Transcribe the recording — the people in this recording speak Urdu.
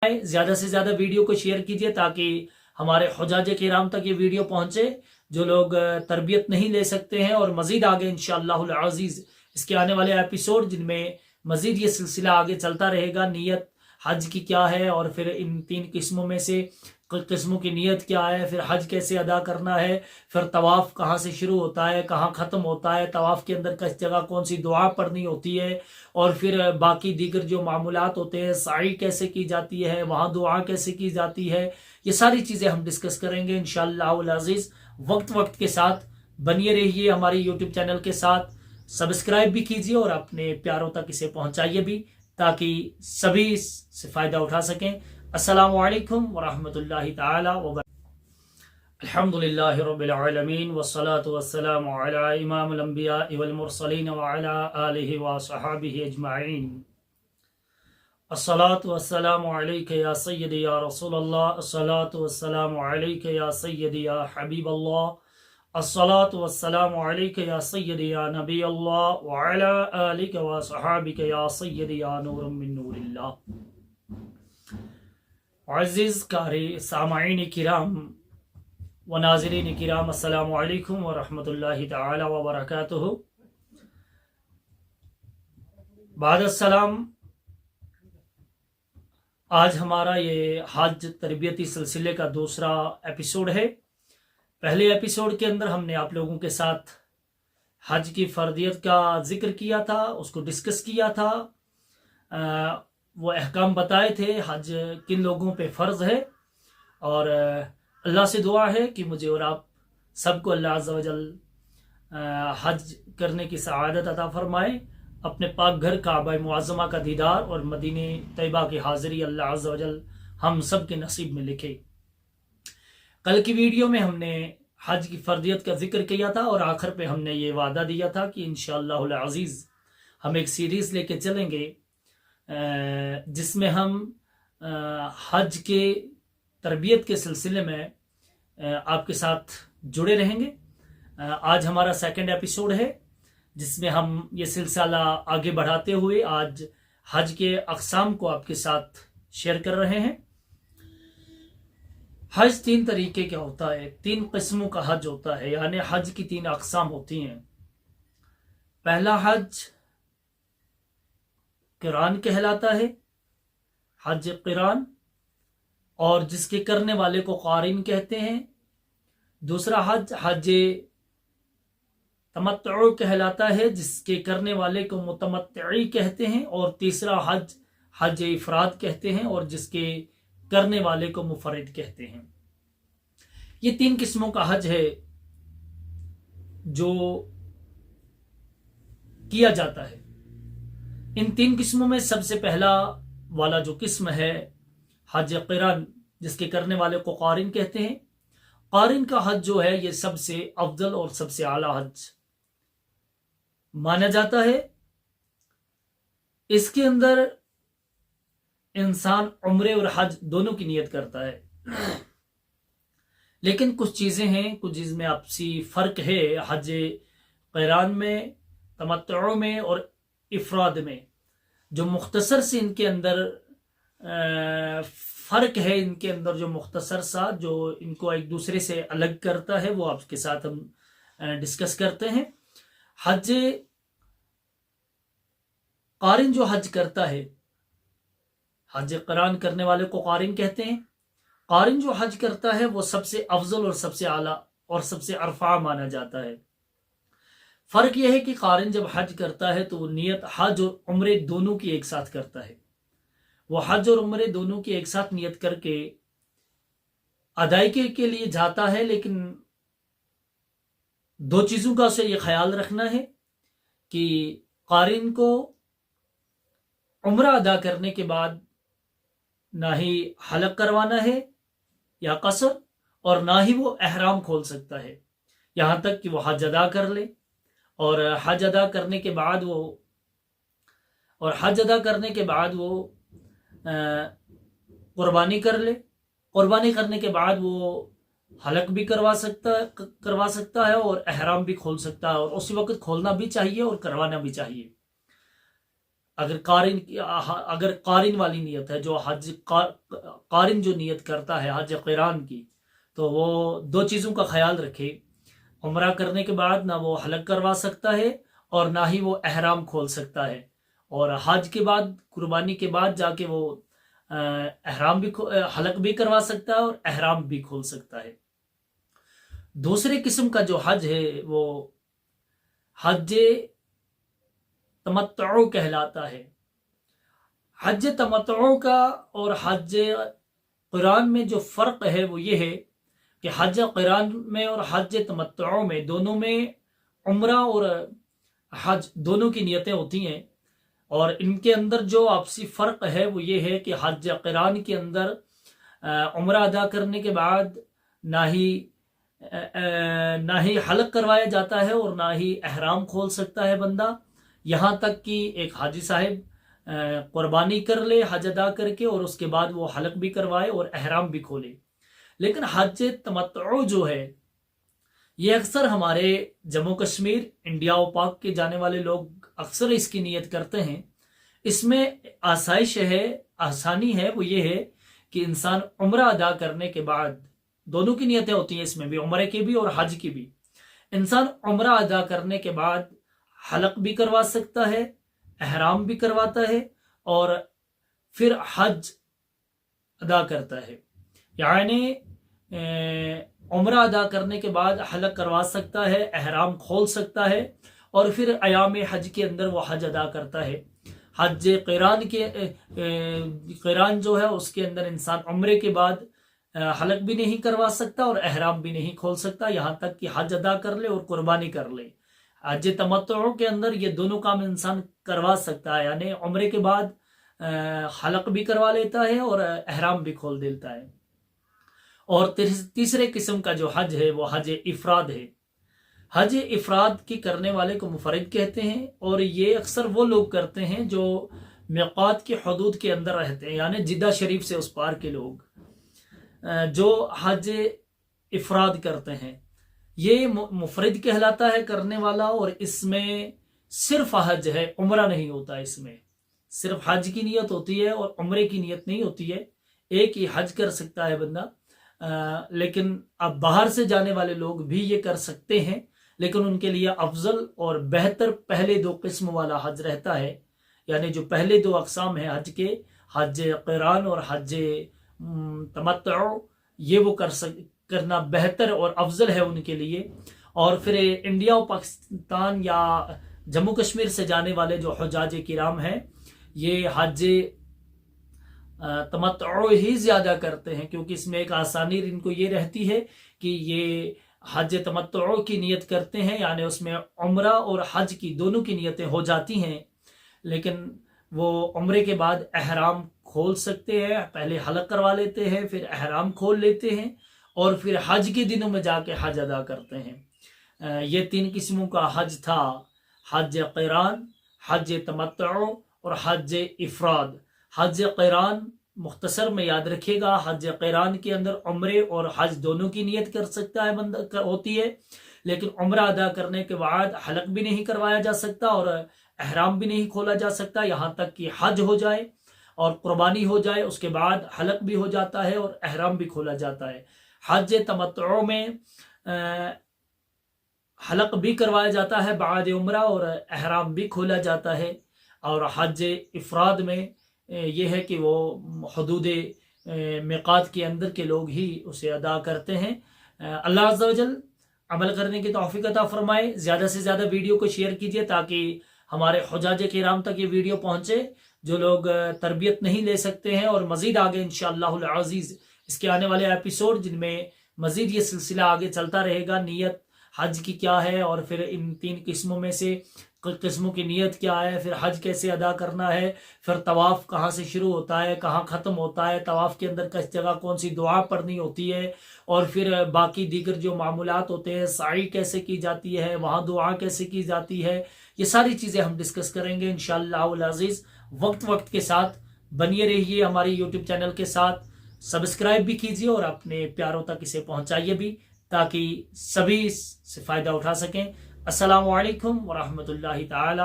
زیادہ سے زیادہ ویڈیو کو شیئر کیجیے تاکہ ہمارے حجاج کرام تک یہ ویڈیو پہنچے جو لوگ تربیت نہیں لے سکتے ہیں، اور مزید آگے انشاءاللہ العزیز اس کے آنے والے ایپیسوڈ جن میں مزید یہ سلسلہ آگے چلتا رہے گا، نیت حج کی کیا ہے، اور پھر ان 3 قسموں میں سے قسموں کی نیت کیا ہے، پھر حج کیسے ادا کرنا ہے، پھر طواف کہاں سے شروع ہوتا ہے کہاں ختم ہوتا ہے، طواف کے اندر کس جگہ کون سی دعا پڑھنی ہوتی ہے، اور پھر باقی دیگر جو معمولات ہوتے ہیں، سعی کیسے کی جاتی ہے، وہاں دعا کیسے کی جاتی ہے، یہ ساری چیزیں ہم ڈسکس کریں گے انشاءاللہ العزیز۔ وقت کے ساتھ بنیے رہیے ہماری یوٹیوب چینل کے ساتھ، سبسکرائب بھی کیجیے اور اپنے پیاروں تک اسے پہنچائیے بھی تاکہ سبھی اس سے فائدہ اٹھا سکیں۔ السلام علیکم ورحمۃ اللہ تعالی وبرکاتہ۔ الحمد للہ رب العالمین والصلاة والسلام علی امام الانبیاء والمرسلین وعلی آلہ وصحابہ اجمعین۔ الصلاة والسلام علیک یا سیدی یا رسول اللہ، الصلاة والسلام علیک یا سیدی یا حبیب اللہ، الصلاة والسلام علیک یا سیدی یا نبی اللہ وعلی آلک وصحابک یا سیدی یا نور من نور اللہ۔ عزیز قاری سامعین کرام و ناظرین کرام، السلام علیکم ورحمۃ اللہ تعالی وبرکاتہ۔ بعد السلام، آج ہمارا یہ حج تربیتی سلسلے کا دوسرا ایپیسوڈ ہے۔ پہلے ایپیسوڈ کے اندر ہم نے آپ لوگوں کے ساتھ حج کی فرضیت کا ذکر کیا تھا، اس کو ڈسکس کیا تھا، وہ احکام بتائے تھے حج کن لوگوں پہ فرض ہے، اور اللہ سے دعا ہے کہ مجھے اور آپ سب کو اللہ عز و جل حج کرنے کی سعادت عطا فرمائے، اپنے پاک گھر کعبہ معظمہ کا دیدار اور مدینہ طیبہ کی حاضری اللہ عز و جل ہم سب کے نصیب میں لکھے۔ کل کی ویڈیو میں ہم نے حج کی فرضیت کا ذکر کیا تھا، اور آخر پہ ہم نے یہ وعدہ دیا تھا کہ انشاءاللہ العزیز ہم ایک سیریز لے کے چلیں گے جس میں ہم حج کے تربیت کے سلسلے میں آپ کے ساتھ جڑے رہیں گے۔ آج ہمارا سیکنڈ ایپیسوڈ ہے جس میں ہم یہ سلسلہ آگے بڑھاتے ہوئے آج حج کے اقسام کو آپ کے ساتھ شیئر کر رہے ہیں۔ حج 3 طریقے کا ہوتا ہے، 3 قسموں کا حج ہوتا ہے، یعنی حج کی 3 اقسام ہوتی ہیں۔ پہلا حج قران کہلاتا ہے، حج قران، اور جس کے کرنے والے کو قارن کہتے ہیں۔ دوسرا حج حج تمتع کہلاتا ہے، جس کے کرنے والے کو متمتعی کہتے ہیں، اور تیسرا حج حج افراد کہتے ہیں، اور جس کے کرنے والے کو مفرد کہتے ہیں۔ یہ 3 قسموں کا حج ہے جو کیا جاتا ہے۔ ان 3 قسموں میں سب سے پہلا والا جو قسم ہے حج قران، جس کے کرنے والے کو قارن کہتے ہیں۔ قارن کا حج جو ہے یہ سب سے افضل اور سب سے اعلیٰ حج مانا جاتا ہے۔ اس کے اندر انسان عمرے اور حج دونوں کی نیت کرتا ہے، لیکن کچھ چیزیں ہیں، کچھ چیز میں آپسی فرق ہے حج قران میں، تمتع میں اور افراد میں۔ جو مختصر سے ان کے اندر فرق ہے، ان کے اندر جو مختصر سا جو ان کو ایک دوسرے سے الگ کرتا ہے، وہ آپ کے ساتھ ہم ڈسکس کرتے ہیں۔ حج قارن جو حج کرتا ہے، حج قران کرنے والے کو قارن کہتے ہیں۔ قارن جو حج کرتا ہے وہ سب سے افضل اور سب سے اعلیٰ اور سب سے ارفع مانا جاتا ہے۔ فرق یہ ہے کہ قارن جب حج کرتا ہے تو وہ نیت حج اور عمرے دونوں کی ایک ساتھ کرتا ہے۔ وہ حج اور عمرے دونوں کی ایک ساتھ نیت کر کے ادائیگی کے لیے جاتا ہے، لیکن 2 چیزوں کا اسے یہ خیال رکھنا ہے کہ قارن کو عمرہ ادا کرنے کے بعد نہ ہی حلق کروانا ہے یا قصر، اور نہ ہی وہ احرام کھول سکتا ہے، یہاں تک کہ وہ حج ادا کر لے، اور حج ادا کرنے کے بعد وہ قربانی کر لے۔ قربانی کرنے کے بعد وہ حلق بھی کروا سکتا ہے اور احرام بھی کھول سکتا ہے، اور اسی وقت کھولنا بھی چاہیے اور کروانا بھی چاہیے۔ اگر قارن والی نیت ہے، جو حج قارن جو نیت کرتا ہے حج قران کی، تو وہ دو چیزوں کا خیال رکھے۔ عمرہ کرنے کے بعد نہ وہ حلق کروا سکتا ہے اور نہ ہی وہ احرام کھول سکتا ہے، اور حج کے بعد قربانی کے بعد جا کے وہ احرام بھی حلق بھی کروا سکتا ہے اور احرام بھی کھول سکتا ہے۔ دوسرے قسم کا جو حج ہے وہ حج تمتع کہلاتا ہے۔ حج تمتع کا اور حج قران میں جو فرق ہے وہ یہ ہے کہ حج قران میں اور حج تمتع میں دونوں میں عمرہ اور حج دونوں کی نیتیں ہوتی ہیں، اور ان کے اندر جو آپسی فرق ہے وہ یہ ہے کہ حج قران کے اندر عمرہ ادا کرنے کے بعد نہ ہی حلق کروایا جاتا ہے اور نہ ہی احرام کھول سکتا ہے بندہ، یہاں تک کہ ایک حاجی صاحب قربانی کر لے حج ادا کر کے، اور اس کے بعد وہ حلق بھی کروائے اور احرام بھی کھولے۔ لیکن حج تمتع جو ہے یہ اکثر ہمارے جموں کشمیر، انڈیا و پاک کے جانے والے لوگ اکثر اس کی نیت کرتے ہیں۔ اس میں آسانی ہے، وہ یہ ہے کہ انسان عمرہ ادا کرنے کے بعد، دونوں کی نیتیں ہوتی ہیں اس میں بھی، عمرے کی بھی اور حج کی بھی، انسان عمرہ ادا کرنے کے بعد حلق بھی کروا سکتا ہے، احرام بھی کرواتا ہے، اور پھر حج ادا کرتا ہے۔ یعنی عمرہ ادا کرنے کے بعد حلق کروا سکتا ہے، احرام کھول سکتا ہے، اور پھر ایام حج کے اندر وہ حج ادا کرتا ہے۔ حج قران جو ہے اس کے اندر انسان عمرے کے بعد حلق بھی نہیں کروا سکتا اور احرام بھی نہیں کھول سکتا، یہاں تک کہ حج ادا کر لے اور قربانی کر لے۔ حج تمتع کے اندر یہ دونوں کام انسان کروا سکتا ہے، یعنی عمرے کے بعد حلق بھی کروا لیتا ہے اور احرام بھی کھول دیتا ہے۔ اور تیسرے قسم کا جو حج ہے وہ حج افراد ہے۔ حج افراد کی کرنے والے کو مفرد کہتے ہیں، اور یہ اکثر وہ لوگ کرتے ہیں جو میقات کی حدود کے اندر رہتے ہیں، یعنی جدہ شریف سے اس پار کے لوگ جو حج افراد کرتے ہیں، یہ مفرد کہلاتا ہے کرنے والا، اور اس میں صرف حج ہے، عمرہ نہیں ہوتا، اس میں صرف حج کی نیت ہوتی ہے اور عمرے کی نیت نہیں ہوتی ہے، ایک ہی حج کر سکتا ہے بندہ۔ لیکن اب باہر سے جانے والے لوگ بھی یہ کر سکتے ہیں، لیکن ان کے لیے افضل اور بہتر پہلے دو قسم والا حج رہتا ہے، یعنی جو پہلے دو اقسام ہیں حج کے، حج قران اور حج تمتع، یہ وہ کرنا بہتر اور افضل ہے ان کے لیے۔ اور پھر انڈیا و پاکستان یا جموں کشمیر سے جانے والے جو حجاج کرام ہیں، یہ حج تمتع ہی زیادہ کرتے ہیں، کیونکہ اس میں ایک آسانی ان کو یہ رہتی ہے کہ یہ حج تمتع کی نیت کرتے ہیں، یعنی اس میں عمرہ اور حج کی دونوں کی نیتیں ہو جاتی ہیں، لیکن وہ عمرے کے بعد احرام کھول سکتے ہیں، پہلے حلق کروا لیتے ہیں، پھر احرام کھول لیتے ہیں، اور پھر حج کے دنوں میں جا کے حج ادا کرتے ہیں۔ یہ تین قسموں کا حج تھا، حج قران، حج تمتع اور حج افراد۔ حج قران مختصر میں یاد رکھے گا، حج قران کے اندر عمرے اور حج دونوں کی نیت کر سکتا ہے بندہ، ہوتی ہے، لیکن عمرہ ادا کرنے کے بعد حلق بھی نہیں کروایا جا سکتا اور احرام بھی نہیں کھولا جا سکتا، یہاں تک کہ حج ہو جائے اور قربانی ہو جائے، اس کے بعد حلق بھی ہو جاتا ہے اور احرام بھی کھولا جاتا ہے۔ حج تمتع میں حلق بھی کروایا جاتا ہے بعد عمرہ اور احرام بھی کھولا جاتا ہے، اور حج افراد میں یہ ہے کہ وہ حدود میقات کے اندر کے لوگ ہی اسے ادا کرتے ہیں۔ اللہ عز و جل عمل کرنے کی توفیق عطا فرمائے۔ زیادہ سے زیادہ ویڈیو کو شیئر کیجیے تاکہ ہمارے حجاج کرام تک یہ ویڈیو پہنچے، جو لوگ تربیت نہیں لے سکتے ہیں، اور مزید آگے انشاءاللہ العزیز اس کے آنے والے ایپیسوڈ جن میں مزید یہ سلسلہ آگے چلتا رہے گا، نیت حج کی کیا ہے، اور پھر ان تین قسموں میں سے قسموں کی نیت کیا ہے، پھر حج کیسے ادا کرنا ہے، پھر طواف کہاں سے شروع ہوتا ہے کہاں ختم ہوتا ہے، طواف کے اندر کس جگہ کون سی دعا پڑھنی ہوتی ہے، اور پھر باقی دیگر جو معمولات ہوتے ہیں، سعی کیسے کی جاتی ہے، وہاں دعا کیسے کی جاتی ہے، یہ ساری چیزیں ہم ڈسکس کریں گے انشاءاللہ العزیز۔ وقت کے ساتھ بنیے رہیے ہماری یوٹیوب چینل کے ساتھ، سبسکرائب بھی کیجیے اور اپنے پیاروں تک اسے پہنچائیے بھی، تاکہ سبھی اس سے فائدہ اٹھا سکیں۔ السلام علیکم ورحمۃ اللہ تعالی